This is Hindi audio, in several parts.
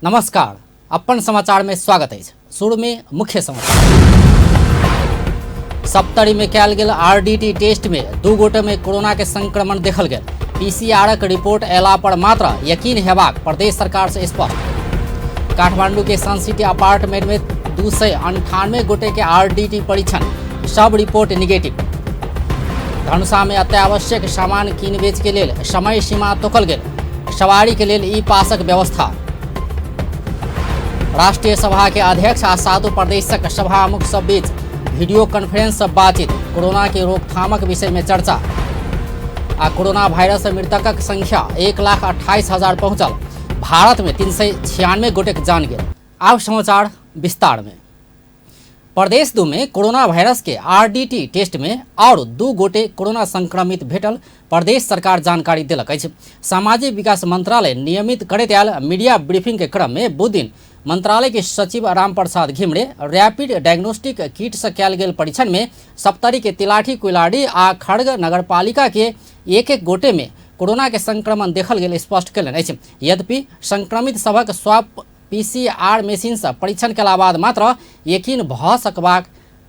नमस्कार, अपन समाचार में स्वागत है। शुरू में मुख्य समाचार। सप्तरी में कयल गेल आरडीटी टेस्ट में 2 गोटे में कोरोना के संक्रमण देखल गेल। पीसीआर के रिपोर्ट अयला पर मात्र यकीन हेबाक प्रदेश सरकार से स्पष्ट। काठमांडू के सनसिटी अपार्टमेंट में 298 गोटे के आरडीटी परीक्षण, सब रिपोर्ट निगेटिव। धनुषा में अत्यावश्यक सामान कीन बेच के लेल समय सीमा तोकल गेल। सवारी के लेल ई पासक व्यवस्था। राष्ट्रीय सभा के अध्यक्ष आ 7 प्रदेशक सभामुख सब बीच वीडियो कॉन्फ्रेंस से बातचीत। कोरोना के रोकथामक विषय में चर्चा। आ कोरोना वायरस मृतकक संख्या 1,28,000 पहुंचल। भारत में 396 गोटे जान गेल। आब समाचार विस्तार में। प्रदेश 2 में कोरोना वायरस के आरडीटी टेस्ट में और 2 गोटे कोरोना संक्रमित भेटल प्रदेश सरकार जानकारी देलक अछि। सामाजिक विकास मंत्रालय नियमित करैत आयल मीडिया ब्रीफिंग के क्रम में बुध दिन मंत्रालय के सचिव Ramprasad Ghimire rapid diagnostic kit से कयल गेल परीक्षण में सप्तरी के तिलाठी कोइलाडी आ खड़ग नगरपालिका के एक गोटे में कोरोना के संक्रमण देखल गेल स्पष्ट कयलनि अछि। यद्यपि संक्रमित सभक स्वाब पीसीआर मशीन से परीक्षण केला बाद मात्र यकीन भ सकबाक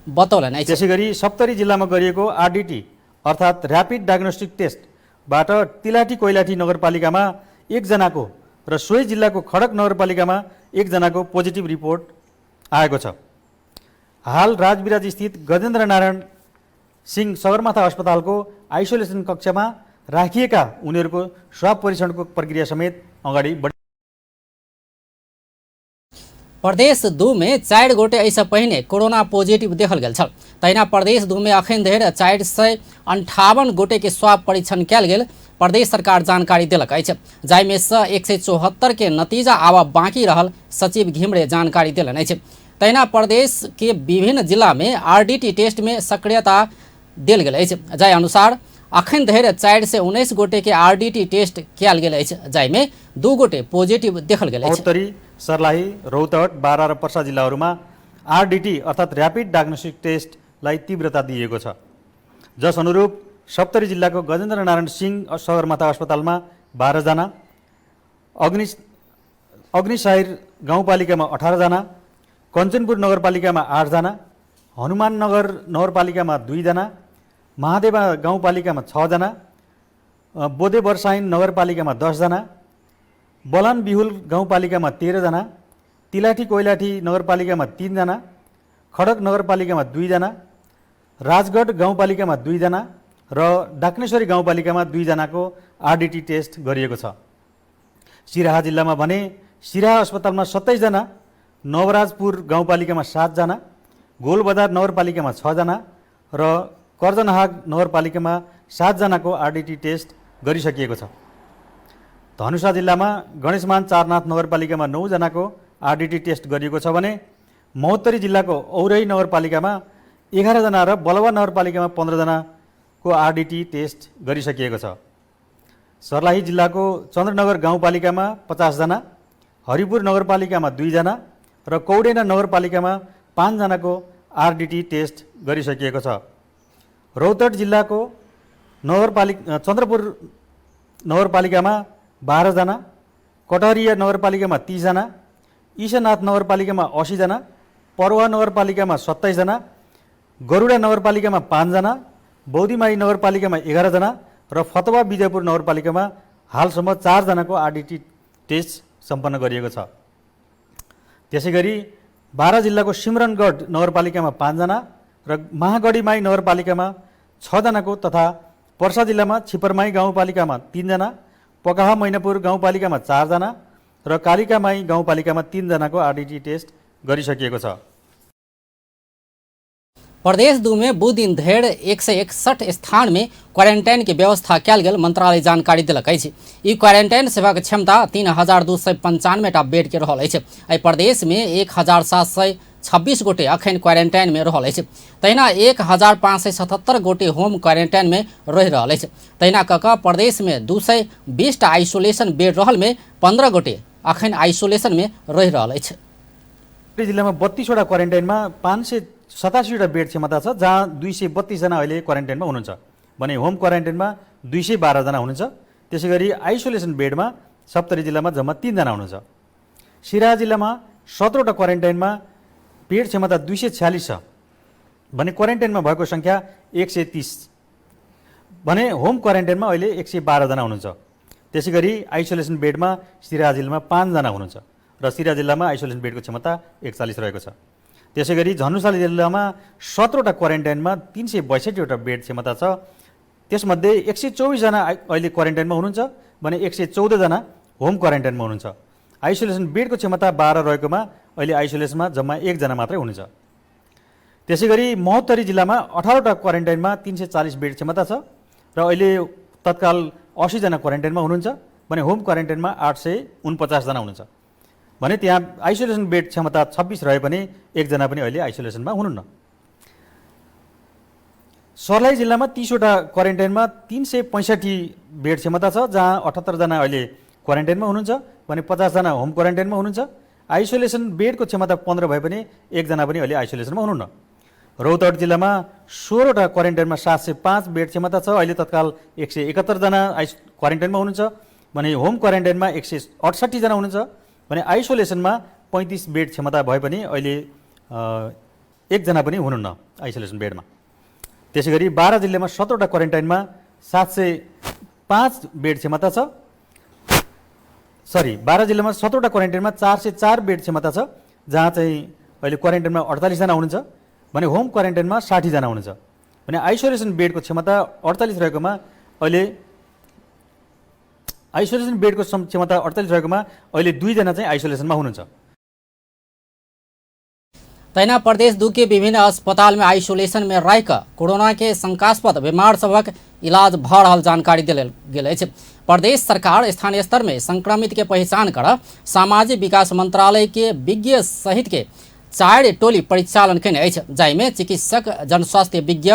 बतौलनि अछि। त्यसैगरी सप्तरी जिल्लामा गरिएको आरडीटी अर्थात् र्यापिड डायग्नोस्टिक टेस्टबाट तिलाठी कोइलाठी नगरपालिकामा 1 जनाको र सोही जिल्लाको खडक नगरपालिकामा 1 जनाको पोजिटिभ रिपोर्ट आएको छ। हाल राजविराज स्थित गजेन्द्र नारायण सिंह सगरमाथा अस्पतालको आइसोलेसन कक्षमा राखिएका उनीहरूको स्वाब परीक्षणको प्रक्रिया समेत अगाडि बढ। प्रदेश 2 में 4 गोटे ऐसा पहले कोरोना पॉजिटिव देखल गेल छल। तहिना प्रदेश 2 में अखन धरि 458 गोटे के स्वाब परीक्षण कयल गेल प्रदेश सरकार जानकारी देलक अछि। जाहिमे से 174 के नतीजा आब बाकी रहल सचिव घिमरे जानकारी देलनि अछि। तहिना प्रदेश के विभिन्न जिला में आरडीटी टेस्ट में सक्रियता देल गेल अछि। जाहि अनुसार अखन धरि 4 से 19 गोटे के आरडीटी टेस्ट कयल गेल अछि, जाहिमे 2 गोटे पॉजिटिव देखल गेल अछि। उत्तरी सर्लाही, रौतहट, बारा र पर्सा जिल्लाहरूमा आरडीटी अर्थात् र्यापिड डायग्नोस्टिक टेस्टलाई तीव्रता दिएको छ। जस अनुरूप सप्तरी जिल्लाको गजेन्द्र नारायण सिंह सगरमाथा अस्पतालमा 12 जना, अग्निसाहिर गाउँपालिकामा 18 जना, कञ्चनपुर नगरपालिकामा 8 जना, हनुमाननगर नगरपालिकामा 2 जना, महादेवा गाउँपालिकामा 6 जना, बोधे वर्साइन नगरपालिकामा 10 जना, बलान बिहुल गाउँपालिकामा 13 जना, तिलाठी कोइलाठी नगरपालिकामा 3 जना, खडक नगरपालिकामा 2 जना, राजगढ गाउँपालिकामा 2 जना र डाक्नेश्वरी गाउँपालिकामा 2 जनाको आरडीटी टेस्ट गरिएको छ। सिराहा जिल्लामा भने सिराहा अस्पतालमा 27 जना, नवराजपुर गाउँपालिकामा 7 जना, गोलबजार नगरपालिकामा 6 जना र कर्जनहाग नगरपालिकामा 7 जनाको आरडीटी टेस्ट गरिसकिएको छ। धनुषा जिल्लामा गणेशमान चारनाथ नगरपालिकामा 9 जनाको आरडीटी टेस्ट गरिएको छ भने महोत्तरी जिल्लाको औरही नगरपालिकामा 11 जना र बलवा नगरपालिकामा 15 जनाको आरडीटी टेस्ट गरिसकिएको छ। सर्लाही जिल्लाको चन्द्रनगर गाउँपालिकामा 50 जना, हरिपुर नगरपालिकामा 2 जना र कौडेना नगरपालिकामा 5 जनाको आरडीटी टेस्ट गरिसकिएको छ। रौतहट जिल्लाको चन्द्रपुर नगरपालिकामा 12 जना, कटहरिया नगरपालिकामा 30 जना, ईशानाथ नगरपालिकामा 80 जना, पर्वा नगरपालिकामा 27 जना, गरुडा नगरपालिकामा 5 जना, बौद्धीमाई नगरपालिकामा 11 जना र फतवा विजयपुर नगरपालिकामा हालसम्म 4 जनाको आरडीटी टेस्ट सम्पन्न गरिएको छ। त्यसैगरी बारा जिल्लाको सिमरनगढ नगरपालिकामा 5 जना र महागढीमाई नगरपालिकामा 6 जनाको तथा पर्सा जिल्लामा छिपरमाई गाउँपालिकामा 3 जना, पकाहा मैनापुर गाउँपालिकामा 4 जना र कालिकामाई गाउँपालिकामा 3 जनाको आरडीटी टेस्ट गरिसकिएको छ। प्रदेश 2 में बुध दिन धरि 161 स्थान में क्वारंटाइन के व्यवस्था कयल गेल मंत्रालय जानकारी देलक अछि। ई क्वारंटाइन सेवाक क्षमता 3,295 बेड के रहल अछि। एहि प्रदेश में 1,726 गोटे अखन क्वारंटाइन में रहल अछि। तहिना 1,577 गोटे होम क्वारंटाइन में रहि रहल अछि। तहिना कऽ प्रदेश में 220 आइसोलेशन बेड रहल में 15 गोटे अखन आइसोलेशन में रहि रहल अछि। जिल्लामा 32 वटा क्वारेन्टाइनमा 587 वटा बेड क्षमता छ, जहाँ 232 जना अहिले क्वारेन्टाइनमा हुनुहुन्छ भने होम क्वारेन्टाइनमा 212 जना हुनुहुन्छ। त्यसैगरी आइसोलेसन बेडमा सप्तरी जिल्लामा जम्मा 3 जना हुनुहुन्छ। सिराहा जिल्लामा 17वटा क्वारेन्टाइनमा बेड क्षमता 246 छ भने क्वारेन्टाइनमा भएको सङ्ख्या 130 भने होम क्वारेन्टाइनमा अहिले 112 जना हुनुहुन्छ। त्यसै गरी आइसोलेसन बेडमा सिराहा जिल्लामा 5 जना हुनुहुन्छ र सिराहा जिल्लामा आइसोलेसन बेडको क्षमता 41 रहेको छ। त्यसै गरी धनुषा जिल्लामा 17वटा क्वारेन्टाइनमा 362वटा बेड क्षमता छ। त्यसमध्ये 124 जना अहिले क्वारेन्टाइनमा हुनुहुन्छ भने 114 जना होम क्वारेन्टाइनमा हुनुहुन्छ। आइसोलेसन बेडको क्षमता 12 रहेकोमा अहिले आइसोलेसनमा जम्मा 1 जना मात्रै हुनुहुन्छ। त्यसै गरी महोत्तरी जिल्लामा 18वटा क्वारेन्टाइनमा 340 बेड क्षमता छ र अहिले तत्काल 80 जना क्वारेन्टाइनमा हुनुहुन्छ भने होम क्वारेन्टाइनमा 849 जना हुनुहुन्छ भने त्यहाँ आइसोलेसन बेड क्षमता 26 रहे पनि 1 जना पनि अहिले आइसोलेसनमा हुनुहुन्न। सर्लाही जिल्लामा 30वटा क्वारेन्टाइनमा 365 बेड क्षमता छ जहाँ 78 जना अहिले क्वारेन्टाइनमा हुनुहुन्छ भने 50 जना होम क्वारेन्टाइनमा हुनुहुन्छ। आइसोलेसन बेडको क्षमता 15 भए पनि 1 जना पनि अहिले आइसोलेसनमा हुनुहुन्न। रौतहट जिल्लामा 16वटा क्वारेन्टाइनमा 705 बेड क्षमता छ अहिले तत्काल 171 जना क्वारेन्टाइनमा हुनुहुन्छ भने होम क्वारेन्टाइनमा 168 जना हुनुहुन्छ भने आइसोलेसनमा 35 बेड क्षमता भए पनि अहिले 1 जना पनि हुनुहुन्न आइसोलेसन बेडमा। त्यसै गरी बारा जिल्लामा 17वटा क्वारेन्टाइनमा 705 बेड क्षमता छ बारा जिल्लामा 17वटा क्वारेन्टाइनमा 404 बेड क्षमता छ जहाँ चाहिँ अहिले क्वारेन्टाइनमा 48 जना हुनुहुन्छ भने होम क्वारेन्टाइनमा 60 जना हुनुहुन्छ भने आइसोलेसन बेडको क्षमता 48 रहेकोमा अहिले आइसोलेसन बेडको क्षमता 48 रहेकोमा अहिले 2 जना चाहिँ आइसोलेसनमा हुनुहुन्छ। तैना प्रदेश 2 के विभिन्न अस्पताल में आइसोलेशन में रहकर कोरोना के शंकास्पद बीमार सबक इलाज भ रहल जानकारी दिल गेल अछि। प्रदेश सरकार स्थानीय स्तर में संक्रमित के पहचान कर सामाजिक विकास मंत्रालय के विज्ञ सहित के 4 टोली परिचालन कयने अछि जाहिमे चिकित्सक, जनस्वास्थ्य विज्ञ,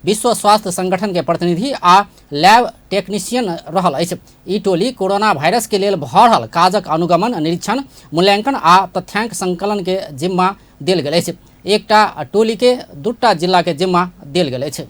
विश्व स्वास्थ्य संगठन के प्रतिनिधि आ लैब टेक्नीशियन रहल अछि। ई टोली कोरोना वायरस के लेल भ रहल काजक अनुगमन, निरीक्षण, मूल्यांकन आ तथ्यांक संकलन के जिम्मा देल गेल अछि। एकटा टोली के 2टा जिला के जिम्मा देल गेल अछि।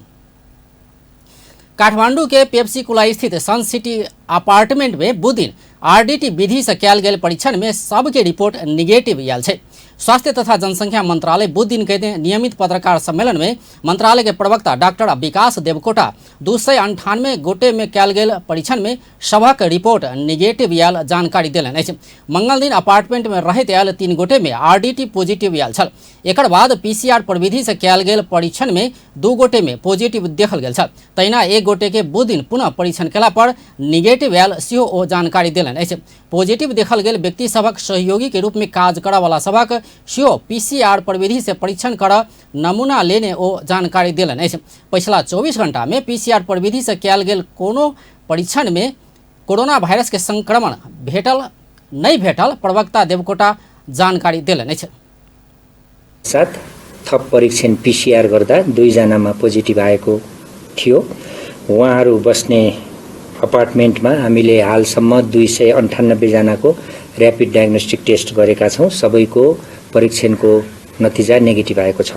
काठमांडू के पेप्सी कुला स्थित सन सिटी अपार्टमेंट में बुध दिन आरडीटी विधि से कयल गेल परीक्षण में सबके रिपोर्ट निगेटिव आयल छै। स्वास्थ्य तथा जनसंख्या मंत्रालय बुध दिन के नियमित पत्रकार सम्मेलन में मंत्रालय के प्रवक्ता डॉक्टर विकास देवकोटा 298 गोटे में कयल गेल परीक्षण में सबक रिपोर्ट निगेटिव आयल जानकारी देलनि अछि। मंगल दिन अपार्टमेंट में रहैत आयल 3 गोटे में आरडीटी पॉजिटिव आयल छल। एकर बाद पीसीआर प्रविधि से कयल गेल परीक्षण में 2 गोटे में पॉजिटिव देखल गेल छल। तहिना 1 गोटे के बुध दिन पुनः परीक्षण केला पर निगेटिव आयल सेहो ओ जानकारी देलनि अछि। पॉजिटिव देखल गेल व्यक्ति सबक सहयोगी के रूप में काज करय वाला सबक सेहो पीसीआर प्रविधि से परीक्षण कर नमूना लेने ओ जानकारी देलनि अछि। पिछला 24 घंटा में पीसीआर प्रविधि से कयल गेल कोनो परीक्षण में कोरोना वायरस के संक्रमण नहीं भेटल प्रवक्ता देवकोटा जानकारी देलनि अछि। साथ थप परीक्षण पीसीआर गर्दा 2 जनामा पोजिटिभ आएको थियो। उहाँहरू बस्ने अपार्टमेन्टमा हामीले हालसम्म 298 जनाको र्यापिड डायग्नोस्टिक टेस्ट गरेका छौं। सबैको परीक्षणको नतिजा नेगेटिभ आएको छ।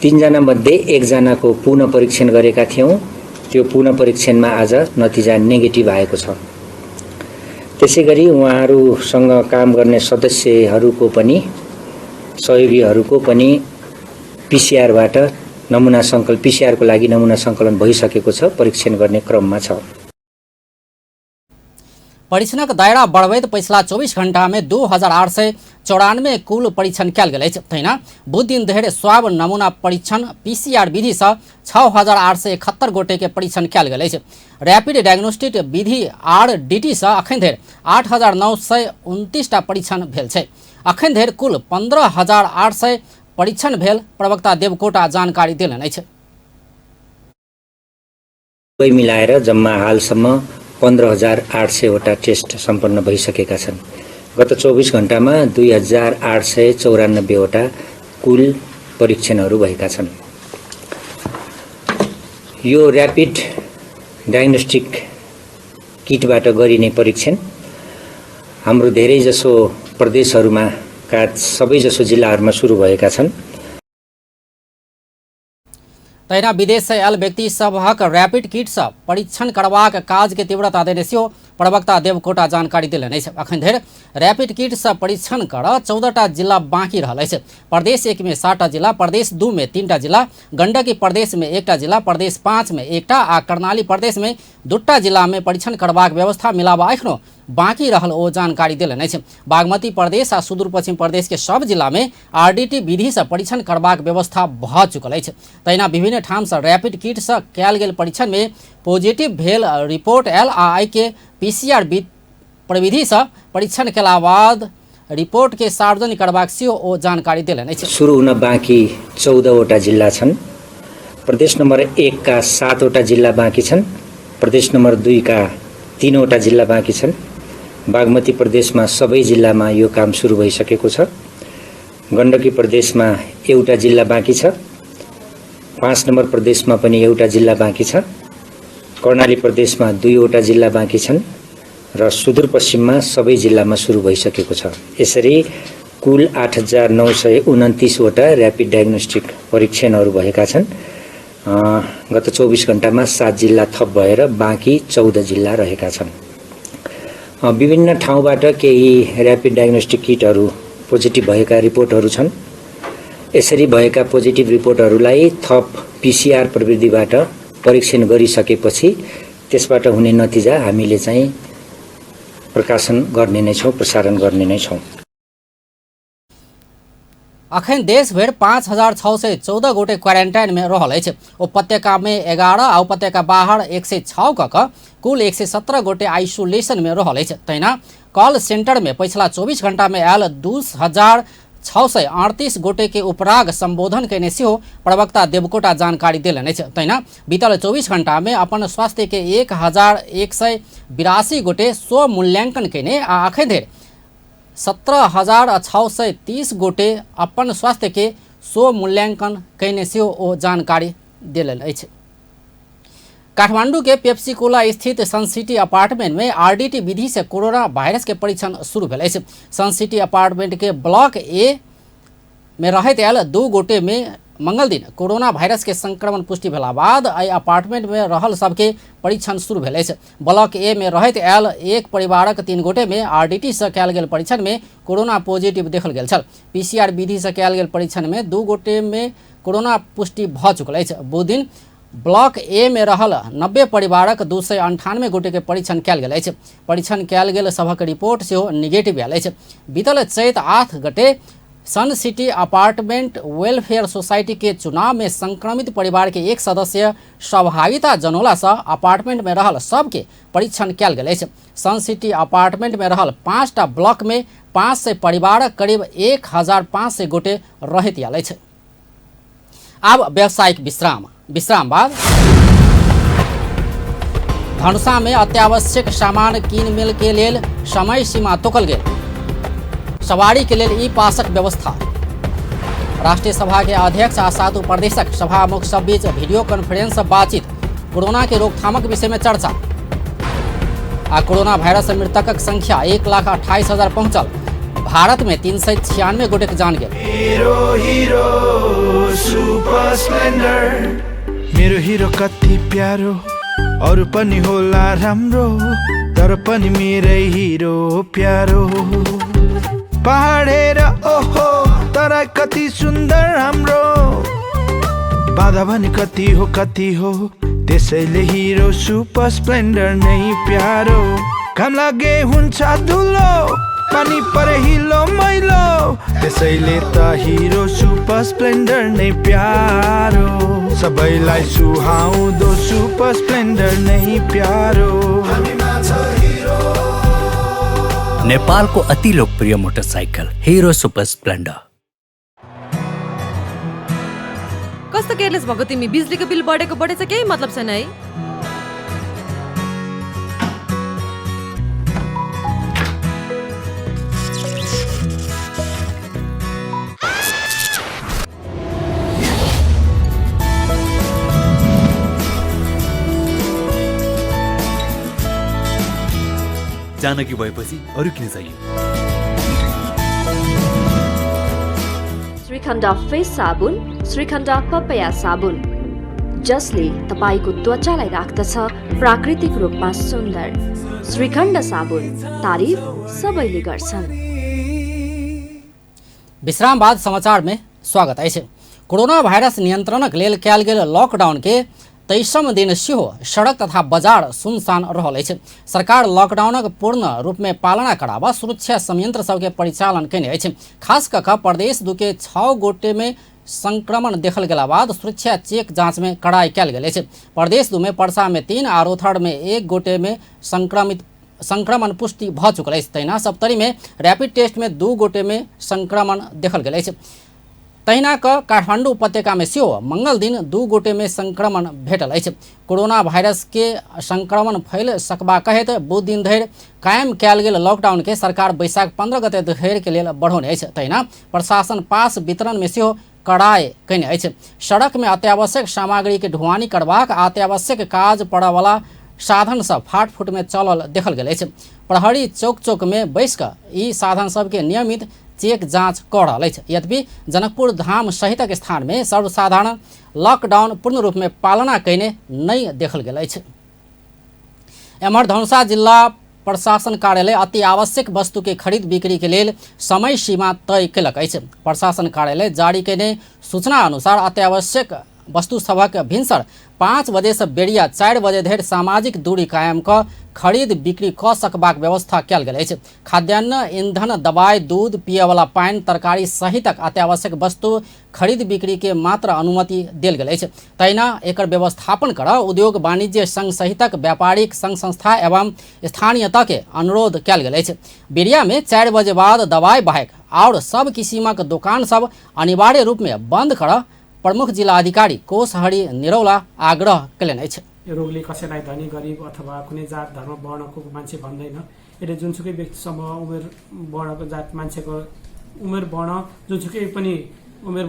3 जना मध्ये 1 जनाको पुनः परीक्षण गरेका थियौं। त्यो पुनः परीक्षणमा आज नतिजा नेगेटिभ आएको छ। त्यसैगरी उहाँहरूसँग काम गर्ने सदस्यहरूको पनि सहयोगीहरूको पनि पीसीआरबाट नमूना संकलन पीसीआरको लागि नमूना संकलन भइसकेको छ, परीक्षण गर्ने क्रममा छ। परीक्षणक दायरा बढ़बैत पिछला 24 घंटा में 2894 कुल परीक्षण कयल गेल अछि। तहिना बुध दिन धरि स्वाब नमूना परीक्षण पीसीआर विधि से 6871 गोटे के परीक्षण कयल गेल अछि। रैपिड डायग्नोस्टिक विधि आरडीटी से अखन धरि 8929 टा परीक्षण भेल छै। अखन धरि कुल 15800 परीक्षण भेल प्रवक्ता देवकोटा जानकारी देलनि अछि। दुवै मिलाएर जम्मा हालसम्म 15800 वटा टेस्ट सम्पन्न भइसकेका छन्। गत 24 घण्टामा 2894 वटा कुल परीक्षणहरू भएका छन्। यो र्यापिड डायग्नोस्टिक किटबाट गरिने परीक्षण हाम्रो धेरै जसो प्रदेशहरूमा का सबैजसो जिल्लाहरूमा सुरु भएका छन्। तहिना विदेश से आयल व्यक्ति सबहक रैपिड किट से परीक्षण करबाक काज के तीव्रता देने सेहो प्रवक्ता देवकोटा जानकारी दिलेन अछि। अखन धरि रैपिड किट सँ परीक्षण कर 14टा जिला बाँकी रहल अछि। प्रदेश 1 में 7टा जिला, प्रदेश 2 में 3टा जिला, गंडकी प्रदेश में 1टा जिला, प्रदेश 5 में 1टा आ कर्णाली प्रदेश में 2टा जिला में परीक्षण करबाक व्यवस्था मिलाबा एखनो बाँकी रहल ओ जानकारी देलन अछि। बागमती प्रदेश आ सुदूर पश्चिम प्रदेश के सब जिला में आरडीटी विधि से परीक्षण करबाक व्यवस्था भ चुकल अछि। तहिना विभिन्न ठाम से रैपिड किट से कयल गेल परीक्षण में पॉजिटिव भेल रिपोर्ट आयल आ आई के पीसीआर प्रविधि से परीक्षण केला बाद रिपोर्ट के सार्वजनिक करबाक सेहो ओ जानकारी देलन अछि। सुरु हुन बाँकी 14वटा जिल्ला छन्। प्रदेश नम्बर 1 का 7वटा जिल्ला बाँकी छन्। प्रदेश नम्बर 2 का 3वटा जिल्ला बाँकी छन्। बागमती प्रदेशमा सबै जिल्लामा यो काम सुरु भइसकेको छ। गण्डकी प्रदेशमा एउटा जिल्ला बाँकी छ। 5 नम्बर प्रदेशमा पनि एउटा जिल्ला बाँकी छ। कर्णाली प्रदेशमा 2वटा जिल्ला बाँकी छन् र सुदूरपश्चिममा सबै जिल्लामा सुरु भइसकेको छ। यसरी कुल 8929 वटा र्यापिड डायग्नोस्टिक परीक्षणहरू भएका छन्। गत 24 घण्टामा 7 जिल्ला थप भएर बाँकी 14 जिल्ला रहेका छन्। विभिन्न ठाउँबाट केही र्यापिड डायग्नोस्टिक किटहरू पोजिटिभ भएका रिपोर्टहरू छन्। यसरी भएका पोजिटिभ रिपोर्टहरूलाई थप पीसीआर प्रविधिबाट परीक्षण गरिसकेपछि त्यसबाट हुने नतिजा हामीले चाहिँ प्रकाशन गर्ने नै छौं, प्रसारण गर्ने नै छौं। अखन देशभर 5614 गोटे क्वारेंटाइन में रहल अछि। उपत्यका में 11 आ उपत्यका बाहर 106 कऽ कुल 117 गोटे आइसोलेशन में रहल अछि। तहिना कॉल सेंटर में पिछला 24 घंटा में आयल 2638 गोटे के उपराग संबोधन कयने सेहो प्रवक्ता देवकोटा जानकारी देलन अछि। तहिना बीतल 24 घंटा में अपन स्वास्थ्य के 1182 गोटे स्व मूल्यांकन कयने आ अखन धरि 17,630 गोटे अपन स्वास्थ्य के स्व मूल्यांकन कयने सेहो ओ जानकारी देलन अछि। काठमांडू के पेप्सीकोला स्थित सन सिटी अपार्टमेंट में आरडीटी विधि से कोरोना वायरस के परीक्षण शुरू भेल अछि। सन सिटी अपार्टमेंट के ब्लॉक ए में रहैत आयल 2 गोटे में मंगल दिन कोरोना वायरस के संक्रमण पुष्टि भेला बाद आई अपार्टमेंट में रहल सबके परीक्षण शुरू भेल अछि। ब्लॉक ए में रहैत आयल एक परिवारक 3 गोटे में आरडीटी से कयल गेल परीक्षण में कोरोना पॉजिटिव देखल गेल छल। पीसीआर विधि से कयल गेल परीक्षण में 2 गोटे में कोरोना पुष्टि भ चुकल अछि। बुधदिन ब्लॉक ए में रहल 90 परिवारक 298 गोटे के परीक्षण कयल गेल अछि। परीक्षण कयल गेल सभक रिपोर्ट सेहो निगेटिव आयल अछि। बीतल चैत 8 गते सन सिटी अपार्टमेंट वेलफेयर सोसाइटी के चुनाव में संक्रमित परिवार के एक सदस्य सहभागिता जनौला से अपार्टमेंट में रहल सबके परीक्षण कयल गेल अछि। सन सिटी अपार्टमेंट में रहल 5टा ब्लॉक में 500 परिवार करीब 1500 गोटे रहैत आयल अछि। आब व्यावसायिक विश्राम बाद धनुषा में अत्यावश्यक सामान किनमेल के लेल समय सीमा तोकल गेल। सवारी के लिए ई पासक व्यवस्था। राष्ट्रीय सभा के अध्यक्ष आ 7 प्रदेशक सभामुख सब बीच वीडियो कॉन्फ्रेंस बातचीत। कोरोना के रोकथामक विषय में चर्चा आ कोरोना वायरस से मृतकक संख्या 1,28,000 पहुंचल। भारत में 396 गोटे के जान गेल। मेरो हिरो कति प्यारो अरु पनि होला राम्रो तर पनि मेरै हिरो प्यारो। पहाडेर ओहो तर कति सुन्दर हाम्रो बाधा भने कति हो त्यसैले हिरो सुपर स्प्लेन्डर नै प्यारो। काम लागे हुन्छ धुलो पानी परे हिलो मैलो त्यसैले त हिरो सुपर स्प्लेन्डर नै प्यारो। सबैलाई सुहाउँदो सुपर स्प्लेन्डर नै प्यारो। नेपालको अति लोकप्रिय मोटरसाइकल हिरो सुपर स्प्लेन्डर। कस्तो केयरलेस भएको तिमी? बिजुलीको बिल बढेछ केही मतलब छैन है। जानकी भएपछि अरु किन चाहियो? श्रीखण्ड फेस साबुन, श्रीखण्ड पपया साबुन, जसले तपाईको त्वचालाई राख्दछ प्राकृतिक रूपमा सुन्दर। श्रीखण्ड साबुन, तारिफ सबैले गर्छन्। विश्राम बाद समाचार में स्वागत अछि। कोरोना भाइरस नियंत्रणक लेल कयल गेल लॉकडाउन के 23वां दिन सेहो सड़क तथा बाजार सुनसान रहल अछि। सरकार लॉकडाउनक पूर्ण रूप में पालना कराबा सुरक्षा संयंत्र सबके परिचालन कयने अछि। खास कऽ कऽ प्रदेश 2 के 6 गोटे में संक्रमण देखल गेला बाद सुरक्षा चेक जांच में कड़ाई कयल गेल अछि। प्रदेश 2 में पर्सा में 3 आ रोहतास में 1 गोटे में संक्रमण पुष्टि भ चुकल अछि। तहिना सप्तरी में रैपिड टेस्ट में 2 गोटे में संक्रमण देखल गेल अछि। तहिना क काठमांडू उपत्यका में सेहो मंगल दिन 2 गोटे में संक्रमण भेटल अछि। कोरोना वायरस के संक्रमण फैल सकबा कहैत बुध दिन धरि कायम कयल गेल लॉकडाउन के सरकार बैसाख 15 गते धरि के लेल बढ़ौने अछि। तहिना प्रशासन पास वितरण में सेहो कड़ाई कयने अछि। सड़क में अत्यावश्यक सामग्री के ढुआनी करबाक अत्यावश्यक काज पड़य वाला साधन सब फाटफूट में चलल देखल गेल अछि। प्रहरी चौक में बैस कऽ ई साधन सबके नियमित चेक जांच कऽ रहल अछि। यद्यपि जनकपुर धाम सहितक स्थान में सर्वसाधारण लॉकडाउन पूर्ण रूप में पालना कयने नहीं देखल गेल अछि। एम्हर धनुषा जिला प्रशासन कार्यालय अति आवश्यक वस्तु के खरीद बिक्री के लेल समय सीमा तय कयलक अछि। प्रशासन कार्यालय जारी कयने सूचना अनुसार अत्यावश्यक वस्तु सभक भिनसर 5 बजे से बेरिया 4 बजे धरि सामाजिक दूरी कायम कऽ खरीद बिक्री कऽ सकबाक व्यवस्था कयल गेल अछि। खाद्यान्न, ईंधन, दवाई, दूध, पियवला पानि, तरकारी सहितक अत्यावश्यक वस्तु खरीद बिक्री के मात्र अनुमति देल गेल अछि। तहिना एकर व्यवस्थापन करऽ उद्योग वाणिज्य संघ सहितक व्यापारिक संघ संस्था एवं स्थानीयता के अनुरोध कयल गेल अछि। बेरिया में 4 बजे बाद दवाई बाहेक और सब किसिमक दोकान सब अनिवार्य रूप में बंद करऽ प्रमुख जिला अधिकारी कोषहरि निरौला आग्रह कयलनि अछि। यो रोगले कसैलाई धनी गरिब अथवा कुनै जात धर्म वर्णको मान्छे भन्दैन। यसले जुनसुकै व्यक्ति समूह उमेर वर्णको जात मान्छेको उमेर वर्ण जुनसुकै पनि उमेर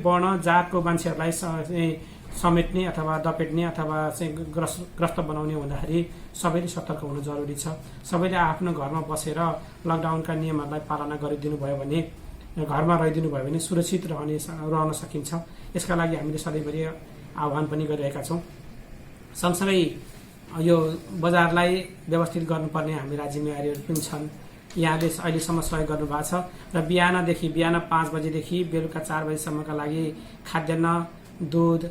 वर्ण जातको मान्छेहरूलाई समेट्ने अथवा दपेट्ने अथवा चाहिँ ग्रस्त बनाउने हुँदाखेरि सबैले सतर्क हुनु जरुरी छ। सबैले आफ्नो घरमा बसेर लकडाउनका नियमहरूलाई पालना गरिदिनु भयो भने, घरमा रहिदिनु भयो भने सुरक्षित रहन सकिन्छ। यसका लागि हामीले सधैँभरि आह्वान पनि गरिरहेका छौँ। सँगसँगै यो बजारलाई व्यवस्थित गर्नुपर्ने हामीलाई जिम्मेवारीहरू पनि छन्। यहाँले अहिलेसम्म सहयोग गर्नुभएको छ र बिहान 5 बजेदेखि बेलुका 4 बजेसम्मका लागि खाद्यान्न, दूध,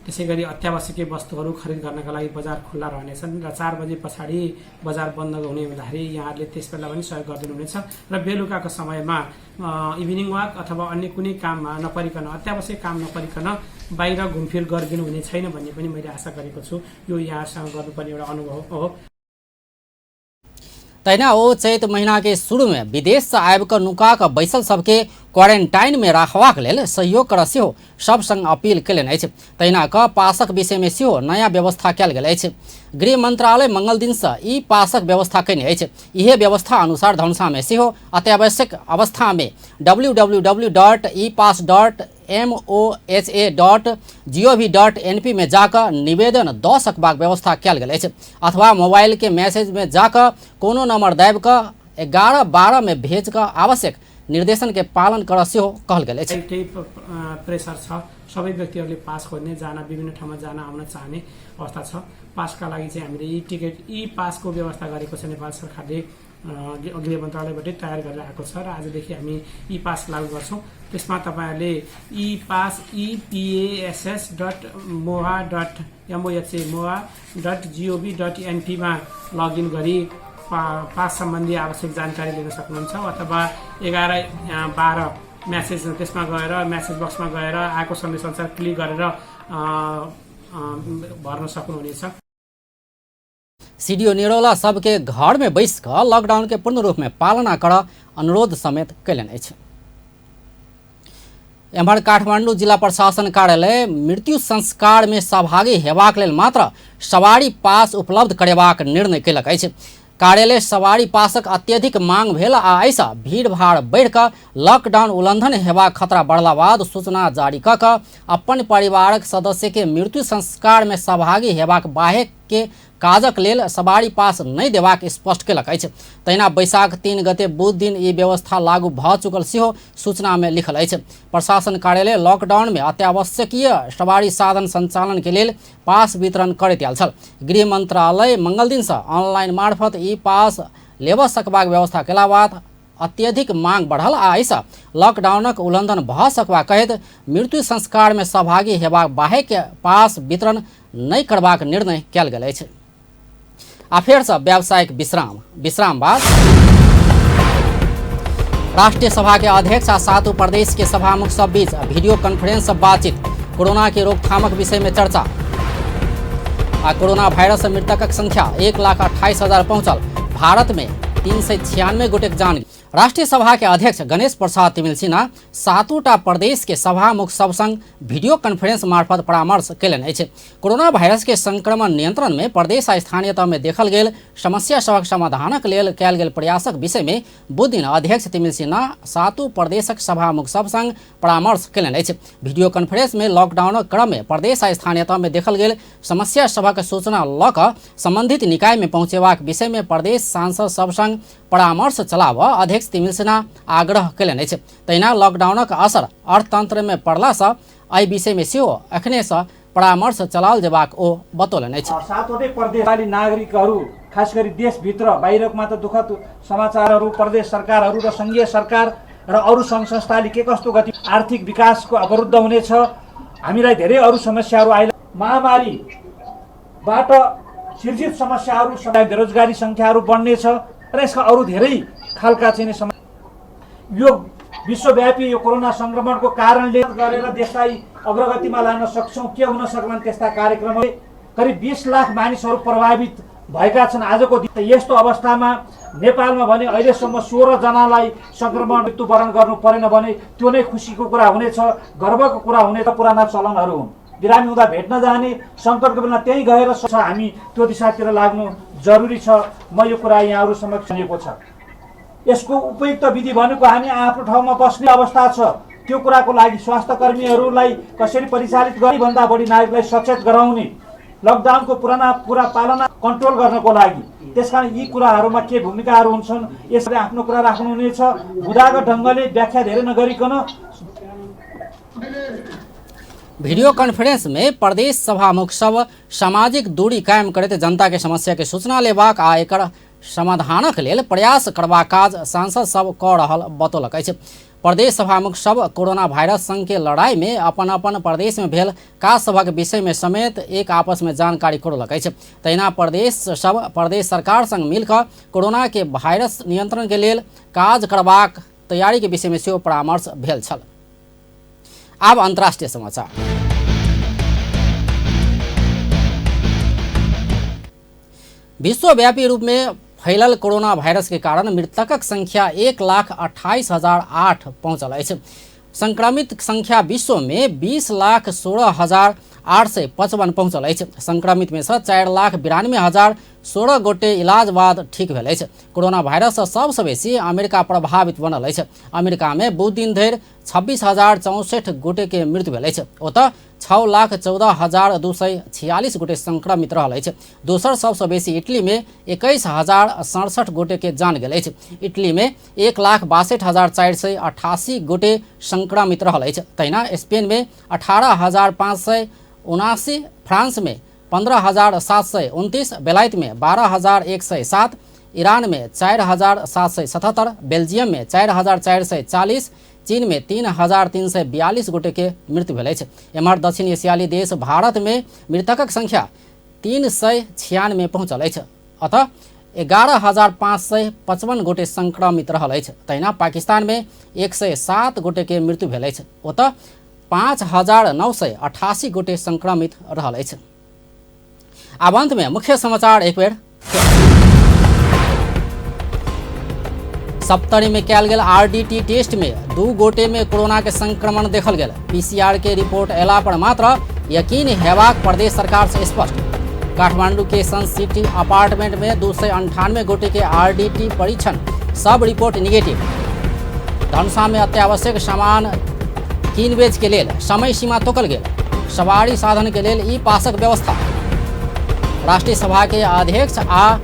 त्यसै गरी अत्यावश्यकीय वस्तुहरू खरिद गर्नका लागि बजार खुल्ला रहनेछन् र 4 बजे पछाडि बजार बन्द हुने हुँदाखेरि यहाँहरूले त्यसबेला पनि सहयोग गरिदिनुहुनेछ र बेलुकाको समयमा इभिनिङ वाक अथवा अन्य कुनै काममा नपरिकन, अत्यावश्यक काम नपरिकन बाहिर घुमफिर गरिदिनु हुने छैन भन्ने पनि मैले आशा गरेको छु। यो यहाँसँग गर्नुपर्ने एउटा अनुभव हो। तहिना ओ चैत महीना के शुरू में विदेश से आबि कऽ नुका कऽ बैसल सबके क्वारेंटाइन में राखबाक लेल सहयोग करऽ सेहो सब संग अपील कयलनि अछि। तहिना कऽ पासक विषय में सेहो नया व्यवस्था कयल गेल अछि। गृह मंत्रालय मंगल दिन से ई पासक व्यवस्था कयने अछि। इहे व्यवस्था अनुसार धनुषा में सेहो अत्यावश्यक अवस्था में www.epass.moha.gov.np में जाकर निवेदन दऽ सकबाक व्यवस्था कयल गेल अछि। अथवा मोबाइल के मैसेज में जाकर कोनो नंबर दाबि कऽ 1112 में भेज कऽ आवश्यक निर्देशन के पालन करऽ सेहो कहल गेल अछि। केही प्रेसर छ, सबै व्यक्तिहरूले पास खोज्ने, विभिन्न ठाउँमा जान आउन चाहने अवस्था छ। पासका लागि चाहिँ हामीले ई पासको व्यवस्था गरेको छ। नेपाल सरकारले गृह मन्त्रालयबाटै तयार गरेर आएको छ र आजदेखि हामी ई पास लागू गर्छौँ। त्यसमा तपाईँहरूले epass.moha.gov.np मा लगइन गरी पास सम्बन्धी आवश्यक जानकारी लिन सक्नुहुन्छ अथवा 1112 म्यासेज त्यसमा गएर म्यासेज बक्समा गएर आएको सन्देश अनुसार क्लिक गरेर भर्न सक्नुहुनेछ। सीडीओ निरौला सबके घर में बैस कर लॉकडाउन के पूर्ण रूप में पालना करऽ अनुरोध समेत कयलनि अछि। एम्हर काठमांडू जिला प्रशासन कार्यालय मृत्यु संस्कार में सहभागी हेबाक लेल मात्र सवारी पास उपलब्ध करेबाक निर्णय कयलक अछि। कार्यालय सवारी पासक अत्यधिक मांग भेल आ ऐसा भीड़ भाड़ बढ़ कऽ लॉकडाउन उल्लंघन हेबाक खतरा बढ़ला बाद सूचना जारी कऽ कऽ अपन परिवारक सदस्य के मृत्यु संस्कार में सहभागी हेबाक बाहेक के काजक लेल सवारी पास नहीं देबाक स्पष्ट केलक अछि। तहिना बैशाख 3 गते बुध दिन ई व्यवस्था लागू भ चुकल सेहो सूचना में लिखल अछि। प्रशासन कार्यालय लॉकडाउन में अत्यावश्यकीय सवारी साधन संचालन के लेल पास वितरण करैत आयल छल। गृह मंत्रालय मंगल दिन से ऑनलाइन मार्फत ई पास लेब सकबाक व्यवस्था केला बाद अत्यधिक मांग बढ़ल आ एहिसँ लॉकडाउनक उल्लंघन भ सकबा कहैत मृत्यु संस्कार में सहभागी हेबाक बाहेक पास वितरण नहीं करबाक निर्णय कयल गेल अछि। आ फेर से व्यावसायिक विश्राम बाद राष्ट्रीय सभा के अध्यक्ष आ 7 प्रदेश के सभामुख सब बीच वीडियो कॉन्फ्रेंस से बातचीत, कोरोना के रोकथामक विषय में चर्चा। आ कोरोना वायरस से मृतकक संख्या 1,28,000 पहुंचल, भारत में 396 गोटेक जान। राष्ट्रीय सभा के अध्यक्ष गणेश प्रसाद तिमिल सिन्हा 7टा प्रदेश के सभामुख सब संग वीडियो कॉन्फ्रेंस मार्फत परामर्श केलनि अछि। कोरोना वायरस के संक्रमण नियंत्रण में प्रदेश आ स्थानीय तह में देखल गेल समस्या सभक समाधानक लेल कयल गेल प्रयासक विषय में बुध दिन अध्यक्ष तिमिल सिन्हा 7 प्रदेशक सभामुख सब संग परामर्श केलनि अछि। वीडियो कॉन्फ्रेंस में लॉकडाउनक क्रम में प्रदेश आ स्थानीय तह में देखल गेल समस्या सभक सूचना लऽ कऽ संबंधित निकाय में पहुंचेबाक विषय में प्रदेश सांसद सब संग परामर्श चलाब अध्यक्ष तिमिल सिन्हा आग्रह केलनि अछि। तहिना लॉकडाउनक असर अर्थतंत्र में पड़ला से एहि विषय में सेहो एखने से परामर्श चलाओल जेबाक ओ बतौलनि अछि। 7वटै प्रदेशवाली नागरिकहरू खास गरी देशभित्र बाहिरको मात्र दुःखद समाचारहरू प्रदेश सरकारहरू र संघीय सरकार र अरू सङ्घ संस्थाले के कस्तो गति आर्थिक विकासको अवरुद्ध हुनेछ, हामीलाई धेरै अरू समस्याहरू आइला, महामारीबाट सिर्जित समस्याहरू, बेरोजगारी सङ्ख्याहरू बढ्नेछ र यसका अरू धेरै खालका चाहिँ यो विश्वव्यापी यो कोरोना संक्रमणको कारणले गरेर देशलाई अग्रगतिमा लान सक्छौँ के हुन सक्लान् त्यस्ता कार्यक्रमले करिब 20 लाख मानिसहरू प्रभावित भएका छन् आजको दिन। यस्तो अवस्थामा नेपालमा भने अहिलेसम्म 16 जनालाई संक्रमण मृत्युवरण गर्नु परेन भने त्यो नै खुसीको कुरा हुनेछ, गर्वको कुरा हुनेछ। पुराना चलनहरू हुन्, बिरामी हुँदा भेट्न जाने, सङ्कटको बेला त्यहीँ गएर हामी त्यो दिशातिर लाग्नु जरुरी छ। म यो कुरा यहाँहरू समक्ष लिएको छ। यसको उपयुक्त विधि भनेको हामी आफ्नो ठाउँमा बस्ने अवस्था छ, त्यो कुराको लागि स्वास्थ्य कर्मीहरूलाई कसरी परिचालित गर्ने भन्दा बढी नागरिकलाई सचेत गराउने, लकडाउनको पुरा पालना कन्ट्रोल गर्नको लागि। त्यसकारण यी कुराहरूमा के भूमिकाहरू हुन्छन् यसले आफ्नो कुरा राख्नुहुनेछ। बुदागत ढङ्गले व्याख्या धेरै नगरिकन वीडियो कॉन्फ्रेंस में प्रदेश सभामुख सब सामाजिक दूरी कायम करैत जनता के समस्या के सूचना लेबाक आ एकर समाधानक लेल प्रयास करबाक काज सांसद सब कऽ रहल बतौलक अछि। प्रदेश सभामुख सब कोरोना वायरस संग के लड़ाई में अपन अपन प्रदेश में भेल काज सभक विषय में समेत एक आपस में जानकारी करौलक अछि। तहिना प्रदेश सब प्रदेश सरकार संग मिलकर कोरोना के वायरस नियंत्रण के लेल काज करबाक तैयारी के विषय में सेहो परामर्श भेल छल। अब अंतर्राष्ट्रीय समाचार। विश्वव्यापी रूप में फैलल कोरोना वायरस के कारण मृतकक संख्या 1,28,008 पहुंचल अछि। संक्रमित संख्या विश्व में 20,16,855 पहुंचल अछि। संक्रमित में से 4,92,016 गोटे इलाज बाद ठीक भेल अछि। कोरोना वायरस से सबसे बेसी अमेरिका प्रभावित बनल अछि। अमेरिका में बुध दिन धरि 26,064 गोटे के मृत्यु भेल अछि। ओतऽ 6,14,246 गोटे संक्रमित रहल अछि। दोसर सबसे बेसी इटली में 21,067 गोटे के जान गेल अछि। इटली में 1,62,488 गोटे संक्रमित रहल अछि। तहिना स्पेन में 18,579, फ्रांस में 15,729, बेलायत में 12,107, ईरान में 4,777, बेल्जियम में 4,440, चीन में 3,342 गोटे के मृत्यु भेल अछि। एम्हर दक्षिण एशियाली देश भारत में मृतकक संख्या 396 पहुंचल अछि। अतः 11,555 गोटे संक्रमित रहल अछि। तहिना पाकिस्तान में 107 गोटे के मृत्यु भेल अछि। ओतऽ 5,988 गोटे संक्रमित रहल अछि। आब अंत में मुख्य समाचार एक बेर। सप्तरी में कयल गेल RDT टेस्ट में 2 गोटे में कोरोना के संक्रमण देखल गेल। PCR के रिपोर्ट अयला पर मात्र यकीन हेबाक प्रदेश सरकार से स्पष्ट। काठमांडू के सन सिटी अपार्टमेंट में 298 गोटे के RDT परीक्षण, सब रिपोर्ट निगेटिव। धनुषा में अत्यावश्यक सामान कीन बेच के लेल समय सीमा तोकल गेल। सवारी साधन के लेल ई पासक व्यवस्था। राष्ट्रीय सभा के अध्यक्ष आ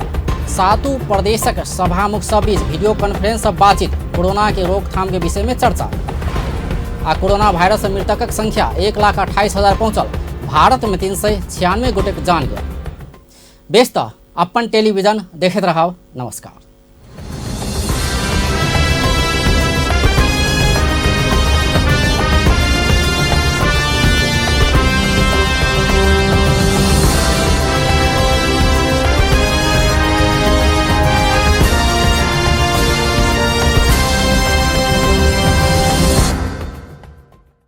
7 प्रदेशक सभामुख सब बीच वीडियो कॉन्फ्रेंस बातचीत, कोरोना के रोकथाम के विषय में चर्चा। आ कोरोना वायरस से मृतकक संख्या 1,28,000 पहुंचल, भारत में 396 गोटे जान गए। बेस त अपन टेलीविजन देखते रहो। नमस्कार।